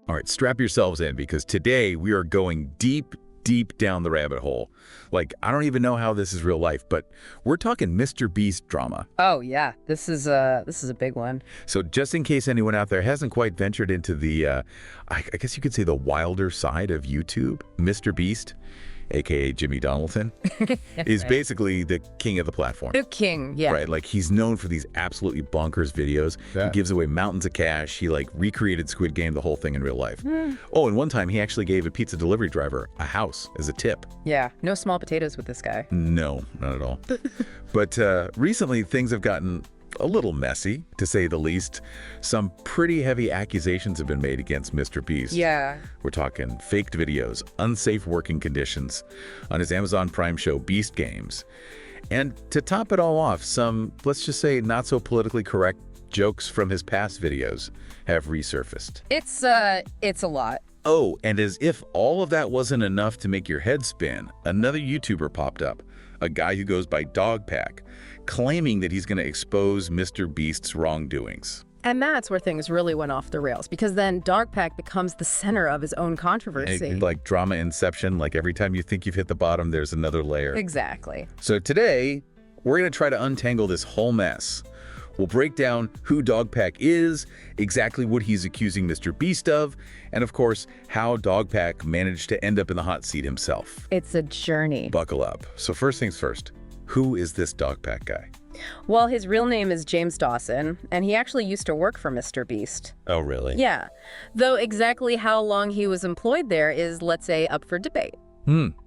All right, strap yourselves in because today we are going deep, deep down the rabbit hole. Like, I don't even know how this is real life, but we're talking Mr. Beast drama. Oh yeah, this is a big one. So just in case anyone out there hasn't quite ventured into the, I guess you could say the wilder side of YouTube, Mr. Beast, aka Jimmy Donaldson, is basically the king of the platform. The king, yeah. Right, like he's known for these absolutely bonkers videos. Yeah. He gives away mountains of cash. He like recreated Squid Game, the whole thing in real life. Oh, and one time he actually gave a pizza delivery driver a house as a tip. Yeah, no small potatoes with this guy. No, not at all. But recently things have gotten a little messy, to say the least. Some pretty heavy accusations have been made against Mr. Beast. Yeah. We're talking faked videos, unsafe working conditions on his Amazon Prime show, Beast Games. And to top it all off, some, let's just say, not so politically correct jokes from his past videos have resurfaced. It's a lot. Oh, and as if all of that wasn't enough to make your head spin, another YouTuber popped up, a guy who goes by Dogpack, claiming that he's going to expose Mr. Beast's wrongdoings. And that's where things really went off the rails, because then Dogpack becomes the center of his own controversy. Like drama inception, like every time you think you've hit the bottom, there's another layer. Exactly. So today, we're going to try to untangle this whole mess. We'll break down who Dogpack is, exactly what he's accusing Mr. Beast of, and of course, how Dogpack managed to end up in the hot seat himself. It's a journey. Buckle up. So first things first, who is this Dogpack guy? Well, his real name is James Dawson, and he actually used to work for Mr. Beast. Oh, really? Yeah. Though exactly how long he was employed there is, let's say, up for debate.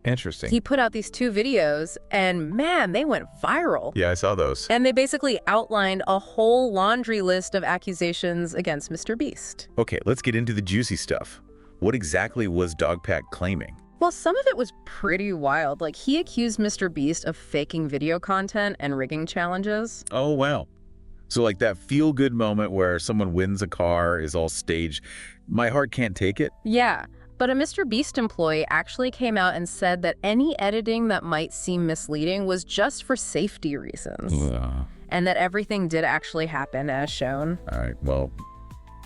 Interesting. He put out these 2 videos, and man, they went viral. Yeah, I saw those. And they basically outlined a whole laundry list of accusations against Mr. Beast. Okay, let's get into the juicy stuff. What exactly was Dogpack claiming? Well, some of it was pretty wild. Like, he accused Mr. Beast of faking video content and rigging challenges. Oh, wow. So like that feel-good moment where someone wins a car is all staged. My heart can't take it? Yeah. But a Mr. Beast employee actually came out and said that any editing that might seem misleading was just for safety reasons. And that everything did actually happen as shown. All right, well,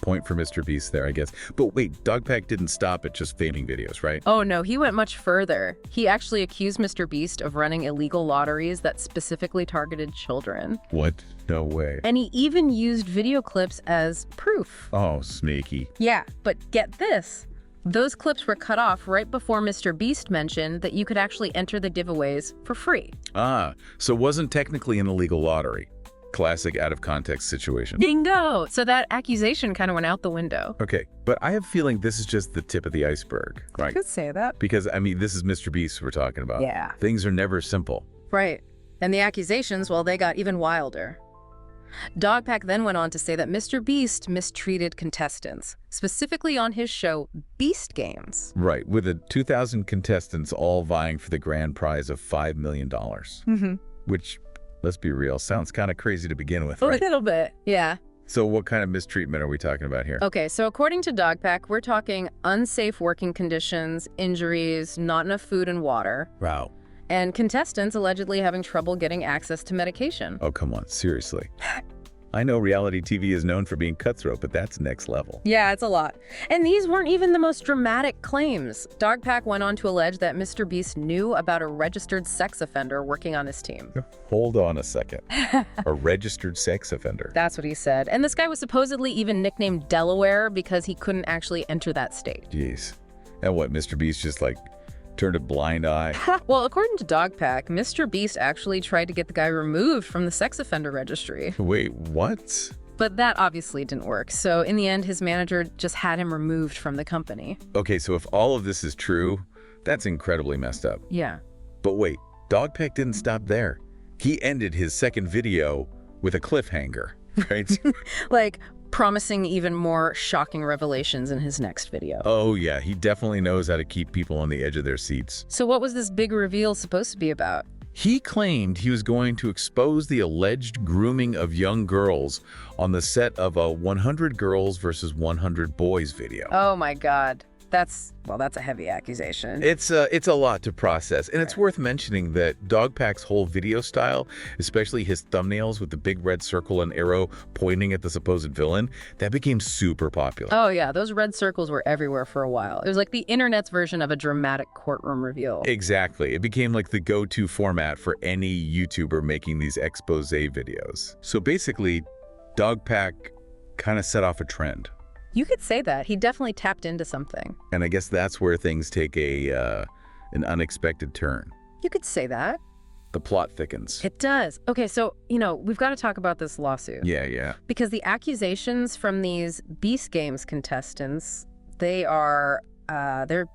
point for Mr. Beast there, I guess. But wait, Dogpack didn't stop at just faking videos, right? Oh no, he went much further. He actually accused Mr. Beast of running illegal lotteries that specifically targeted children. What? No way. And he even used video clips as proof. Oh, sneaky. Yeah, but get this. Those clips were cut off right before Mr. Beast mentioned that you could actually enter the giveaways for free. Ah, so it wasn't technically an illegal lottery. Classic out-of-context situation. Bingo! So that accusation kind of went out the window. Okay, but I have a feeling this is just the tip of the iceberg, right? You could say that. Because, I mean, this is Mr. Beast we're talking about. Yeah. Things are never simple. Right. And the accusations, well, they got even wilder. Dogpack then went on to say that Mr. Beast mistreated contestants, specifically on his show Beast Games. Right, with the 2,000 contestants all vying for the grand prize of $5 million. Which, let's be real, sounds kind of crazy to begin with, right? A little bit, yeah. So what kind of mistreatment are we talking about here? Okay, so according to Dogpack, we're talking unsafe working conditions, injuries, not enough food and water, Wow. and contestants allegedly having trouble getting access to medication. Oh, come on, seriously. I know reality TV is known for being cutthroat, but that's next level. Yeah, it's a lot. And these weren't even the most dramatic claims. Dogpack went on to allege that Mr. Beast knew about a registered sex offender working on his team. Hold on a second. A registered sex offender. That's what he said. And this guy was supposedly even nicknamed Delaware because he couldn't actually enter that state. Jeez. And what, Mr. Beast just like turned a blind eye? Well, according to Dogpack, Mr. Beast actually tried to get the guy removed from the sex offender registry. Wait, what? But that obviously didn't work. So in the end, his manager just had him removed from the company. Okay, so if all of this is true, that's incredibly messed up. Yeah. But wait, Dogpack didn't stop there. He ended his second video with a cliffhanger, right? Like, promising even more shocking revelations in his next video. Oh yeah, he definitely knows how to keep people on the edge of their seats. So what was this big reveal supposed to be about? He claimed he was going to expose the alleged grooming of young girls on the set of a 100 girls versus 100 boys video. Oh my God. That's a heavy accusation. It's a lot to process, and it's worth mentioning that Dogpack's whole video style, especially his thumbnails with the big red circle and arrow pointing at the supposed villain, that became super popular. Oh yeah, those red circles were everywhere for a while. It was like the internet's version of a dramatic courtroom reveal. Exactly. It became like the go-to format for any YouTuber making these expose videos. So basically, Dogpack kind of set off a trend. You could say that. He definitely tapped into something. And I guess that's where things take an unexpected turn. You could say that. The plot thickens. It does. Okay, so, we've got to talk about this lawsuit. Yeah. Because the accusations from these Beast Games contestants, they're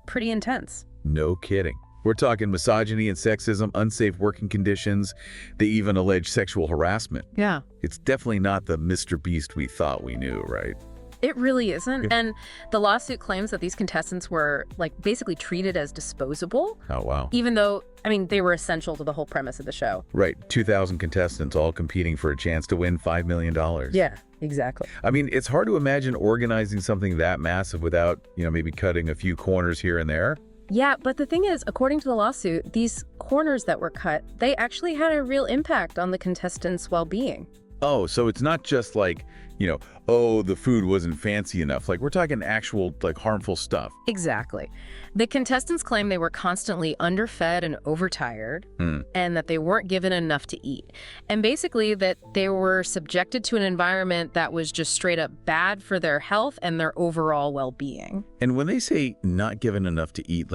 pretty intense. No kidding. We're talking misogyny and sexism, unsafe working conditions. They even allege sexual harassment. Yeah. It's definitely not the Mr. Beast we thought we knew, right? It really isn't. And the lawsuit claims that these contestants were basically treated as disposable. Oh, wow. Even though, they were essential to the whole premise of the show. Right. 2,000 contestants all competing for a chance to win $5 million. Yeah, exactly. It's hard to imagine organizing something that massive without, maybe cutting a few corners here and there. Yeah, but the thing is, according to the lawsuit, these corners that were cut, they actually had a real impact on the contestants' well-being. Oh, so it's not just the food wasn't fancy enough. We're talking actual, harmful stuff. Exactly. The contestants claim they were constantly underfed and overtired, and that they weren't given enough to eat. And basically that they were subjected to an environment that was just straight up bad for their health and their overall well-being. And when they say not given enough to eat,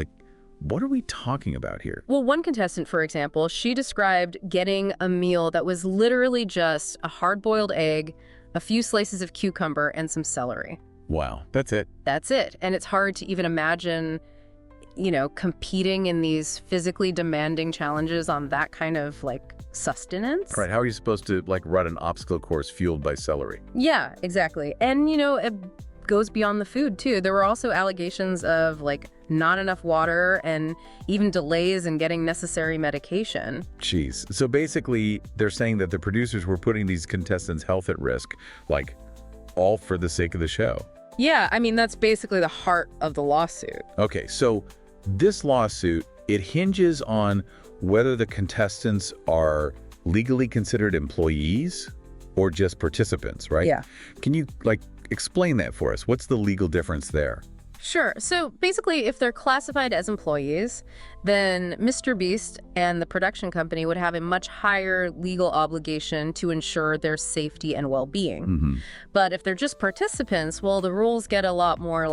what are we talking about here? Well, one contestant, for example, she described getting a meal that was literally just a hard-boiled egg, a few slices of cucumber, and some celery. Wow, that's it. That's it. And it's hard to even imagine, competing in these physically demanding challenges on that kind of, sustenance. Right, how are you supposed to, run an obstacle course fueled by celery? Yeah, exactly. And, it goes beyond the food, too. There were also allegations of, not enough water and even delays in getting necessary medication. Jeez. So basically, they're saying that the producers were putting these contestants' health at risk, all for the sake of the show. Yeah, that's basically the heart of the lawsuit. Okay, so this lawsuit, it hinges on whether the contestants are legally considered employees or just participants, right? Yeah. Can you, explain that for us? What's the legal difference there? Sure. So basically, if they're classified as employees, then Mr. Beast and the production company would have a much higher legal obligation to ensure their safety and well-being. But if they're just participants, well, the rules get a lot more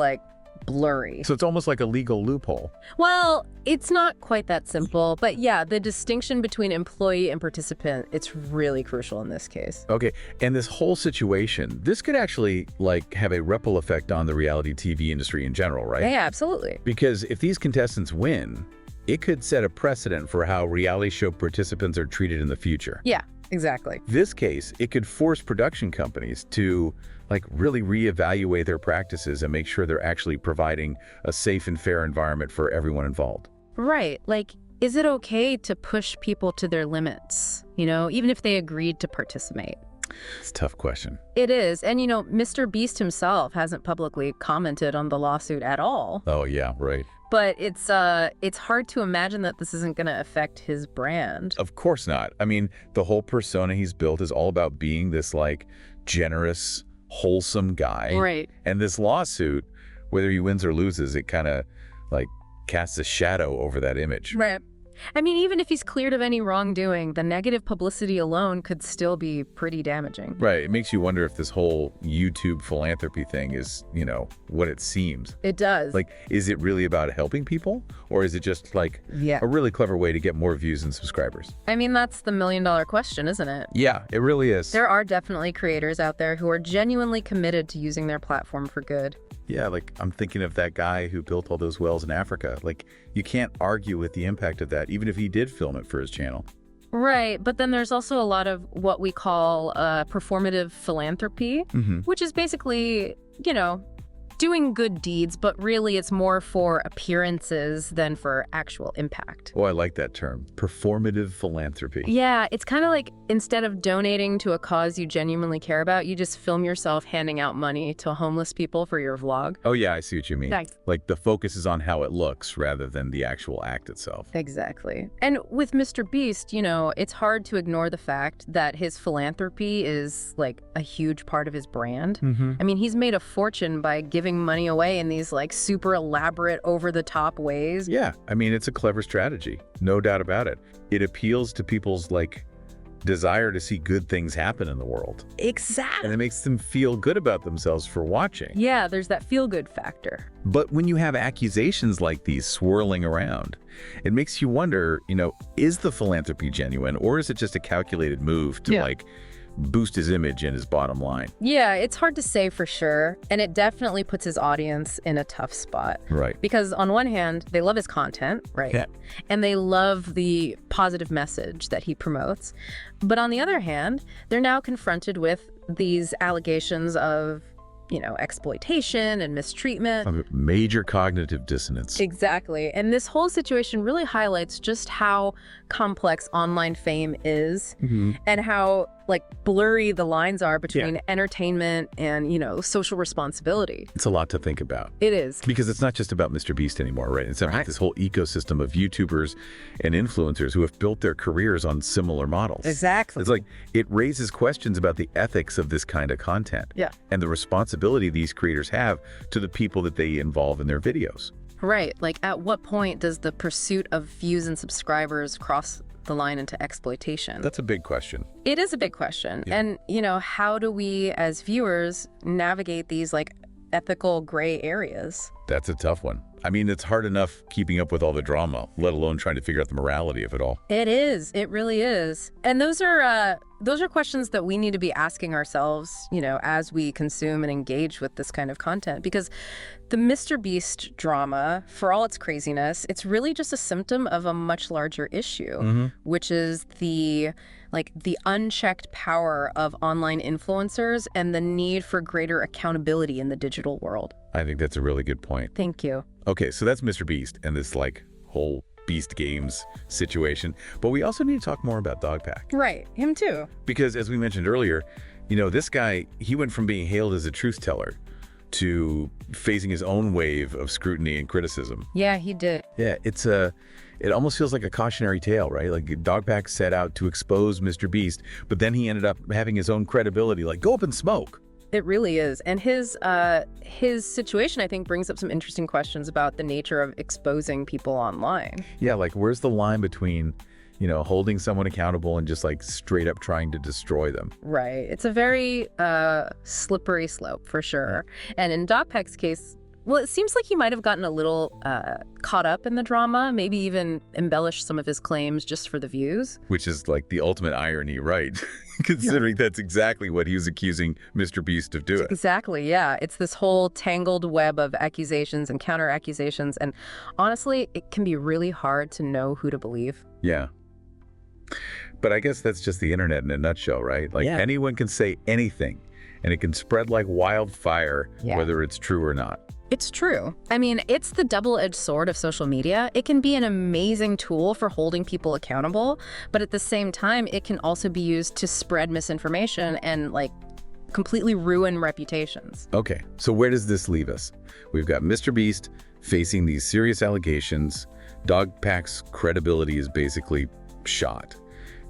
blurry. So it's almost like a legal loophole. Well, it's not quite that simple, but yeah, the distinction between employee and participant, it's really crucial in this case. Okay, and this whole situation, this could actually have a ripple effect on the reality TV industry in general, right? Yeah, absolutely. Because if these contestants win, it could set a precedent for how reality show participants are treated in the future. Yeah, exactly. This case, it could force production companies to really reevaluate their practices and make sure they're actually providing a safe and fair environment for everyone involved. Right. Is it okay to push people to their limits, even if they agreed to participate? It's a tough question. It is. And, Mr. Beast himself hasn't publicly commented on the lawsuit at all. Oh, yeah, right. But it's hard to imagine that this isn't going to affect his brand. Of course not. The whole persona he's built is all about being this, generous, wholesome guy. Right. And this lawsuit, whether he wins or loses, it kind of casts a shadow over that image. Right. Even if he's cleared of any wrongdoing, the negative publicity alone could still be pretty damaging. Right. It makes you wonder if this whole YouTube philanthropy thing is, what it seems. It does. Is it really about helping people? Or is it just a really clever way to get more views and subscribers? That's the million-dollar question, isn't it? Yeah, it really is. There are definitely creators out there who are genuinely committed to using their platform for good. Yeah, I'm thinking of that guy who built all those wells in Africa. You can't argue with the impact of that, even if he did film it for his channel. Right, but then there's also a lot of what we call performative philanthropy, which is basically, doing good deeds, but really it's more for appearances than for actual impact. Oh, I like that term. Performative philanthropy. Yeah, it's kind of like instead of donating to a cause you genuinely care about, you just film yourself handing out money to homeless people for your vlog. Oh, yeah, I see what you mean. Thanks. Like the focus is on how it looks rather than the actual act itself. Exactly. And with Mr. Beast, you know, it's hard to ignore the fact that his philanthropy is like a huge part of his brand. I mean, he's made a fortune by giving money away in these like super elaborate, over-the-top ways. Yeah, I mean, it's a clever strategy. No doubt about it. It appeals to people's like desire to see good things happen in the world. Exactly. And it makes them feel good about themselves for watching. Yeah, there's that feel-good factor. But when you have accusations like these swirling around, it makes you wonder, you know, is the philanthropy genuine, or is it just a calculated move to like boost his image and his bottom line? Yeah, it's hard to say for sure, and it definitely puts his audience in a tough spot. Right. Because on one hand, they love his content, right? Yeah. And they love the positive message that he promotes. But on the other hand, they're now confronted with these allegations of, you know, exploitation and mistreatment. Major cognitive dissonance. Exactly. And this whole situation really highlights just how complex online fame is and how like blurry the lines are between entertainment and, you know, social responsibility. It's a lot to think about. It is. Because it's not just about Mr. Beast anymore, right? It's about this whole ecosystem of YouTubers and influencers who have built their careers on similar models. Exactly. It's like it raises questions about the ethics of this kind of content and the responsibility these creators have to the people that they involve in their videos. Right. Like at what point does the pursuit of views and subscribers cross the line into exploitation? That's a big question. It is a big question. And, you know, how do we as viewers navigate these like ethical gray areas? That's a tough one. I mean, it's hard enough keeping up with all the drama, let alone trying to figure out the morality of it all. It is. It really is. And those are questions that we need to be asking ourselves, you know, as we consume and engage with this kind of content. Because the Mr. Beast drama, for all its craziness, it's really just a symptom of a much larger issue, which is the unchecked power of online influencers and the need for greater accountability in the digital world. I think that's a really good point. Thank you. Okay, so that's Mr. Beast and this like whole Beast Games situation. But we also need to talk more about Dogpack. Right, him too. Because as we mentioned earlier, you know, this guy, he went from being hailed as a truth teller to facing his own wave of scrutiny and criticism. Yeah, he did. Yeah, it almost feels like a cautionary tale, right? Like Dogpack set out to expose Mr. Beast, but then he ended up having his own credibility, like go up and smoke. It really is. And his situation, I think, brings up some interesting questions about the nature of exposing people online. Yeah, like where's the line between, you know, holding someone accountable and just like straight up trying to destroy them? Right. It's a very slippery slope for sure. And in Dogpack's case, well, it seems like he might have gotten a little caught up in the drama, maybe even embellished some of his claims just for the views. Which is like the ultimate irony, right? Considering that's exactly what he was accusing Mr. Beast of doing. Exactly, yeah. It's this whole tangled web of accusations and counter accusations. And honestly, it can be really hard to know who to believe. Yeah. But I guess that's just the internet in a nutshell, right? Like anyone can say anything and it can spread like wildfire, whether it's true or not. It's true. I mean, it's the double-edged sword of social media. It can be an amazing tool for holding people accountable, but at the same time, it can also be used to spread misinformation and like completely ruin reputations. Okay, so where does this leave us? We've got Mr. Beast facing these serious allegations. Dogpack's credibility is basically shot.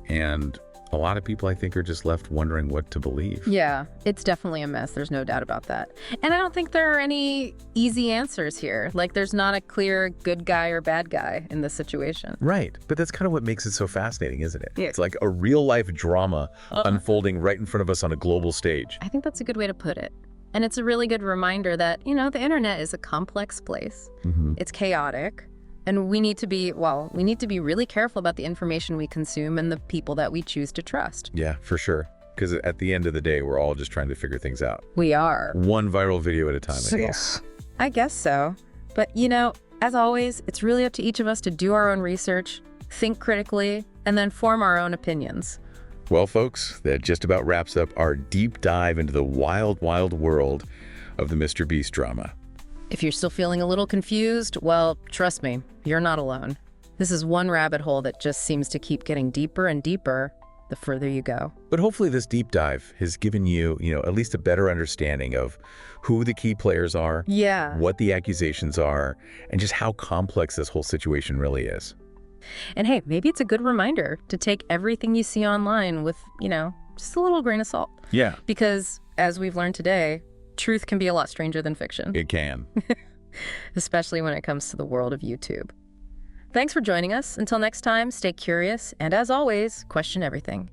And a lot of people, I think, are just left wondering what to believe. Yeah, it's definitely a mess. There's no doubt about that. And I don't think there are any easy answers here. Like, there's not a clear good guy or bad guy in this situation. Right. But that's kind of what makes it so fascinating, isn't it? Yeah. It's like a real-life drama unfolding right in front of us on a global stage. I think that's a good way to put it. And it's a really good reminder that, you know, the internet is a complex place. It's chaotic. And we need to be really careful about the information we consume and the people that we choose to trust. Yeah, for sure. Because at the end of the day, we're all just trying to figure things out. We are. One viral video at a time, I guess. I guess so. But, you know, as always, it's really up to each of us to do our own research, think critically, and then form our own opinions. Well, folks, that just about wraps up our deep dive into the wild, wild world of the Mr. Beast drama. If you're still feeling a little confused, well, trust me, you're not alone. This is one rabbit hole that just seems to keep getting deeper and deeper the further you go. But hopefully this deep dive has given you, at least a better understanding of who the key players are, what the accusations are, and just how complex this whole situation really is. And hey, maybe it's a good reminder to take everything you see online with, just a little grain of salt. Yeah. Because, as we've learned today, truth can be a lot stranger than fiction. It can. Especially when it comes to the world of YouTube. Thanks for joining us. Until next time, stay curious, and as always, question everything.